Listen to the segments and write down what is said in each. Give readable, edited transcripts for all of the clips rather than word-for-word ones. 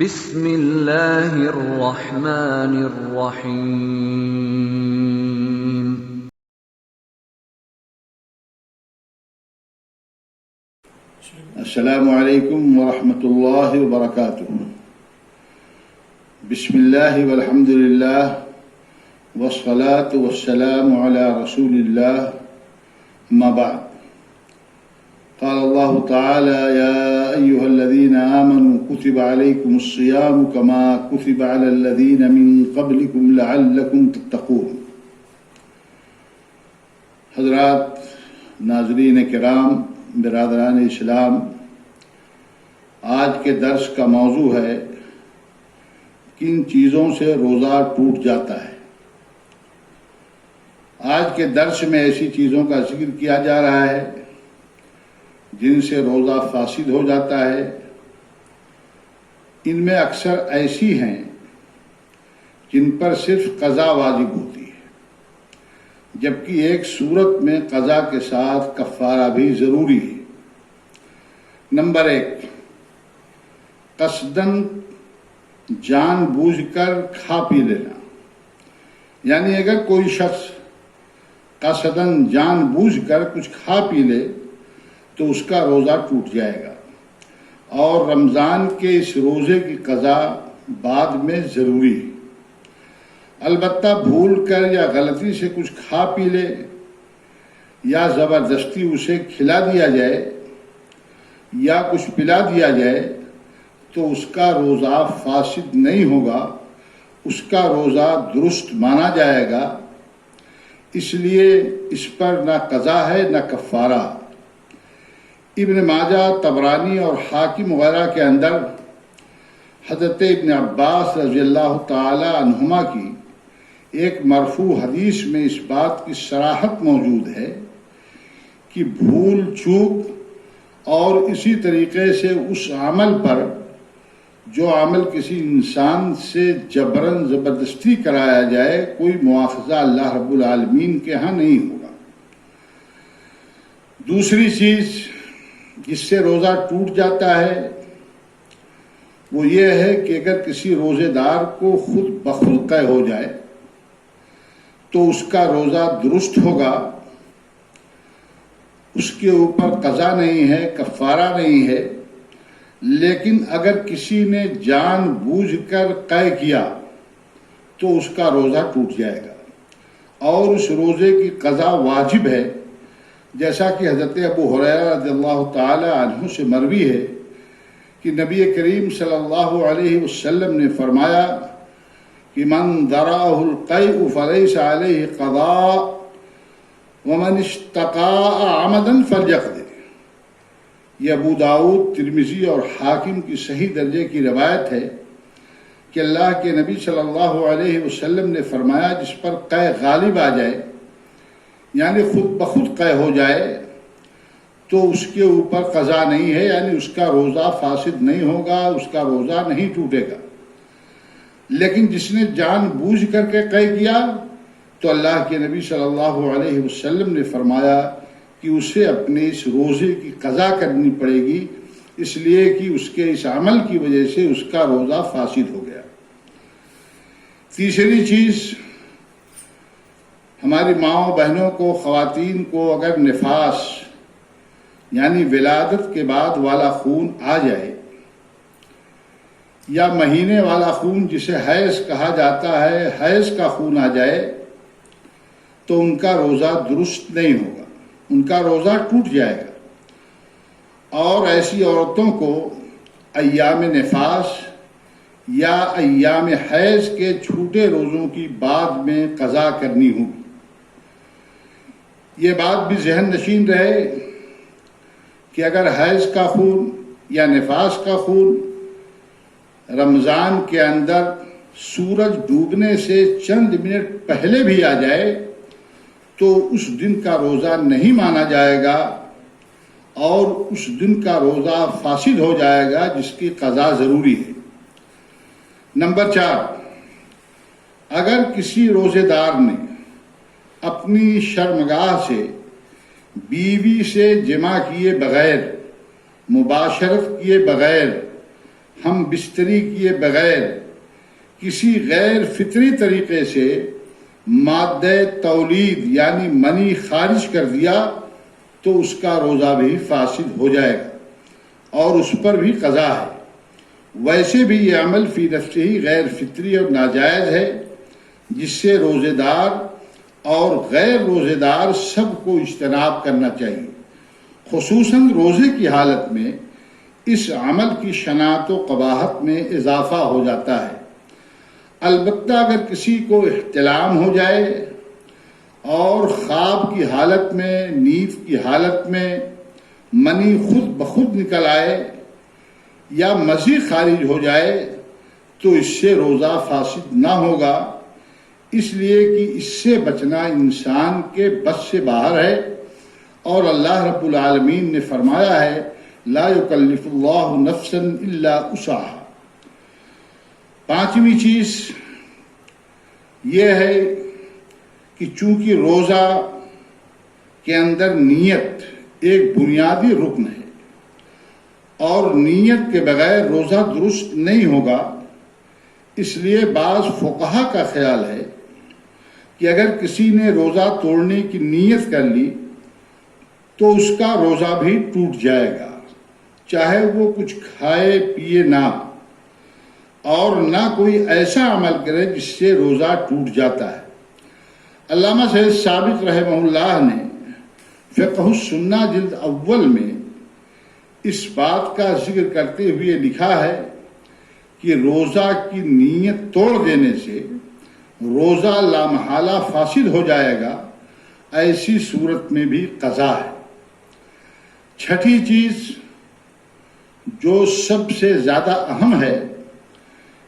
بسم اللہ الرحمن الرحیم۔ السلام علیکم ورحمۃ اللہ وبرکاتہ۔ بسم اللہ والحمد للہ والصلاة والسلام علی رسول اللہ، اما بعد۔ قال اللہ تعالی یا ایہا الذین آمنوا کتب علیکم الصیام کما کتب علی الذین من قبلکم لعلکم تتقون۔ حضرات، ناظرین کرام، برادران اسلام، آج کے درس کا موضوع ہے کن چیزوں سے روزہ ٹوٹ جاتا ہے۔ آج کے درس میں ایسی چیزوں کا ذکر کیا جا رہا ہے جن سے روزہ فاسد ہو جاتا ہے۔ ان میں اکثر ایسی ہیں جن پر صرف قضا واجب ہوتی ہے، جبکہ ایک صورت میں قضا کے ساتھ کفارہ بھی ضروری ہے۔ نمبر 1، قصداً جان بوجھ کر کھا پی لینا۔ یعنی اگر کوئی شخص قصداً جان بوجھ کر کچھ کھا پی لے تو اس کا روزہ ٹوٹ جائے گا، اور رمضان کے اس روزے کی قضا بعد میں ضروری ہے۔ البتہ بھول کر یا غلطی سے کچھ کھا پی لے یا زبردستی اسے کھلا دیا جائے یا کچھ پلا دیا جائے تو اس کا روزہ فاسد نہیں ہوگا، اس کا روزہ درست مانا جائے گا۔ اس لیے اس پر نہ قضا ہے نہ کفارہ۔ ابن ماجہ، طبرانی اور حاکم وغیرہ کے اندر حضرت ابن عباس رضی اللہ تعالی عنہما کی ایک مرفوع حدیث میں اس بات کی صراحت موجود ہے کہ بھول چوک اور اسی طریقے سے اس عمل پر جو عمل کسی انسان سے جبراً زبردستی کرایا جائے، کوئی مواخذہ اللہ رب العالمین کے ہاں نہیں ہوگا۔ دوسری چیز جس سے روزہ ٹوٹ جاتا ہے وہ یہ ہے کہ اگر کسی روزے دار کو خود بخود قے ہو جائے تو اس کا روزہ درست ہوگا، اس کے اوپر قضا نہیں ہے، کفارہ نہیں ہے۔ لیکن اگر کسی نے جان بوجھ کر قے کیا تو اس کا روزہ ٹوٹ جائے گا، اور اس روزے کی قضا واجب ہے، جیسا کہ حضرت ابو ہریرہ رضی اللہ تعالی عنہ سے مروی ہے کہ نبی کریم صلی اللہ علیہ وسلم نے فرمایا کہ من ذرأہ القیء فلیس علیہ قضاء ومن استقاء عمدا فلیقض۔ یہ ابو داؤد، ترمذی اور حاکم کی صحیح درجے کی روایت ہے کہ اللہ کے نبی صلی اللہ علیہ وسلم نے فرمایا جس پر قے غالب آ جائے، یعنی خود بخود قے ہو جائے، تو اس کے اوپر قضا نہیں ہے، یعنی اس کا روزہ فاسد نہیں ہوگا، اس کا روزہ نہیں ٹوٹے گا۔ لیکن جس نے جان بوجھ کر کے قے کیا تو اللہ کے نبی صلی اللہ علیہ وسلم نے فرمایا کہ اسے اپنے اس روزے کی قضا کرنی پڑے گی، اس لیے کہ اس کے اس عمل کی وجہ سے اس کا روزہ فاسد ہو گیا۔ تیسری چیز، ہماری ماؤں بہنوں کو، خواتین کو اگر نفاس یعنی ولادت کے بعد والا خون آ جائے یا مہینے والا خون جسے حیض کہا جاتا ہے، حیض کا خون آ جائے تو ان کا روزہ درست نہیں ہوگا، ان کا روزہ ٹوٹ جائے گا۔ اور ایسی عورتوں کو ایام نفاس یا ایام حیض کے چھوٹے روزوں کی بعد میں قضا کرنی ہوگی۔ یہ بات بھی ذہن نشین رہے کہ اگر حیض کا خون یا نفاس کا خون رمضان کے اندر سورج ڈوبنے سے چند منٹ پہلے بھی آ جائے تو اس دن کا روزہ نہیں مانا جائے گا، اور اس دن کا روزہ فاسد ہو جائے گا، جس کی قضا ضروری ہے۔ نمبر 4، اگر کسی روزے دار نے اپنی شرمگاہ سے بیوی سے جمع کیے بغیر، مباشرت کیے بغیر ہم بستری کیے بغیر کسی غیر فطری طریقے سے مادہ تولید یعنی منی خارج کر دیا تو اس کا روزہ بھی فاسد ہو جائے گا اور اس پر بھی قضا ہے۔ ویسے بھی یہ عمل فی نفسہ ہی غیر فطری اور ناجائز ہے، جس سے روزے دار اور غیر روزے دار سب کو اجتناب کرنا چاہیے۔ خصوصاً روزے کی حالت میں اس عمل کی شناعت و قباحت میں اضافہ ہو جاتا ہے۔ البتہ اگر کسی کو احتلام ہو جائے اور خواب کی حالت میں، نیند کی حالت میں منی خود بخود نکل آئے یا مزید خارج ہو جائے تو اس سے روزہ فاسد نہ ہوگا، اس لیے کہ اس سے بچنا انسان کے بس سے باہر ہے، اور اللہ رب العالمین نے فرمایا ہے لا یکلف اللہ نفسا الا وسعها۔ پانچویں چیز یہ ہے کہ چونکہ روزہ کے اندر نیت ایک بنیادی رکن ہے اور نیت کے بغیر روزہ درست نہیں ہوگا، اس لیے بعض فقہا کا خیال ہے کہ اگر کسی نے روزہ توڑنے کی نیت کر لی تو اس کا روزہ بھی ٹوٹ جائے گا، چاہے وہ کچھ کھائے پیے نہ، اور نہ کوئی ایسا عمل کرے جس سے روزہ ٹوٹ جاتا ہے۔ علامہ سید ثابت رحمہ اللہ نے فقہ السنہ جلد اول میں اس بات کا ذکر کرتے ہوئے لکھا ہے کہ روزہ کی نیت توڑ دینے سے روزہ لامحالہ فاسد ہو جائے گا، ایسی صورت میں بھی قضا ہے۔ چھٹی چیز جو سب سے زیادہ اہم ہے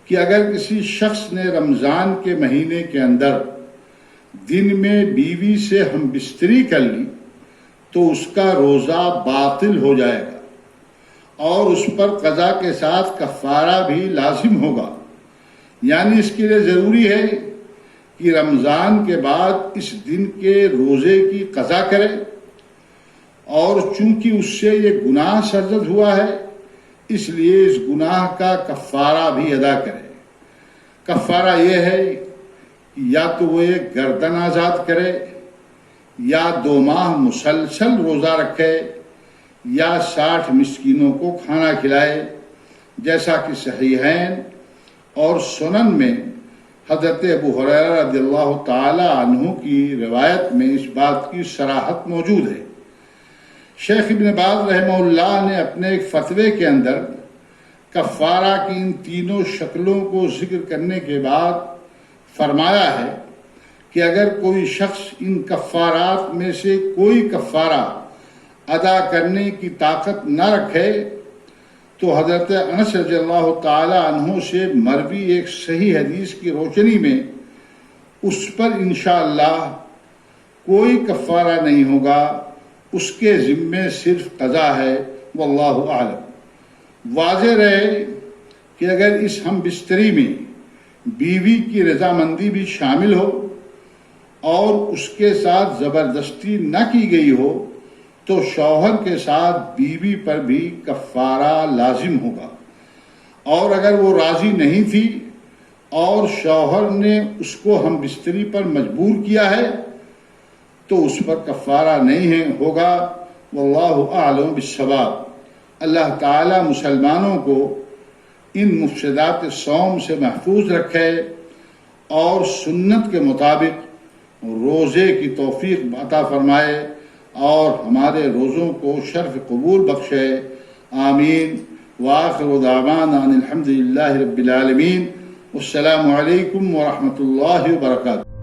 کہ اگر کسی شخص نے رمضان کے مہینے کے اندر دن میں بیوی سے ہم بستری کر لی تو اس کا روزہ باطل ہو جائے گا اور اس پر قضا کے ساتھ کفارہ بھی لازم ہوگا، یعنی اس کے لیے ضروری ہے کہ رمضان کے بعد اس دن کے روزے کی قضا کرے، اور چونکہ اس سے یہ گناہ سرزد ہوا ہے اس لیے اس گناہ کا کفارہ بھی ادا کرے۔ کفارہ یہ ہے کہ یا تو وہ ایک گردن آزاد کرے، یا 2 ماہ مسلسل روزہ رکھے، یا 60 مسکینوں کو کھانا کھلائے، جیسا کہ صحیحین اور سنن میں حضرت ابو ہریرہ رضی اللہ تعالی عنہ کی روایت میں اس بات کی صراحت موجود ہے۔ شیخ ابن باز رحمہ اللہ نے اپنے ایک فتوے کے اندر کفارہ کی ان تینوں شکلوں کو ذکر کرنے کے بعد فرمایا ہے کہ اگر کوئی شخص ان کفارات میں سے کوئی کفارہ ادا کرنے کی طاقت نہ رکھے تو حضرت انس رضی اللہ تعالی عنہ سے مروی ایک صحیح حدیث کی روشنی میں اس پر انشاءاللہ کوئی کفارہ نہیں ہوگا، اس کے ذمے صرف قضا ہے، واللہ اعلم۔ واضح رہے کہ اگر اس ہم بستری میں بیوی کی رضامندی بھی شامل ہو اور اس کے ساتھ زبردستی نہ کی گئی ہو تو شوہر کے ساتھ بیوی پر بھی کفارہ لازم ہوگا، اور اگر وہ راضی نہیں تھی اور شوہر نے اس کو ہم بستری پر مجبور کیا ہے تو اس پر کفارہ نہیں ہوگا، واللہ اعلم بالصواب۔ اللہ تعالی مسلمانوں کو ان مفسدات صوم سے محفوظ رکھے اور سنت کے مطابق روزے کی توفیق عطا فرمائے اور ہمارے روزوں کو شرف قبول بخشے، آمین۔ وآخر دعوانا ان الحمد للہ رب العالمین، والسلام علیکم ورحمۃ اللہ وبرکاتہ۔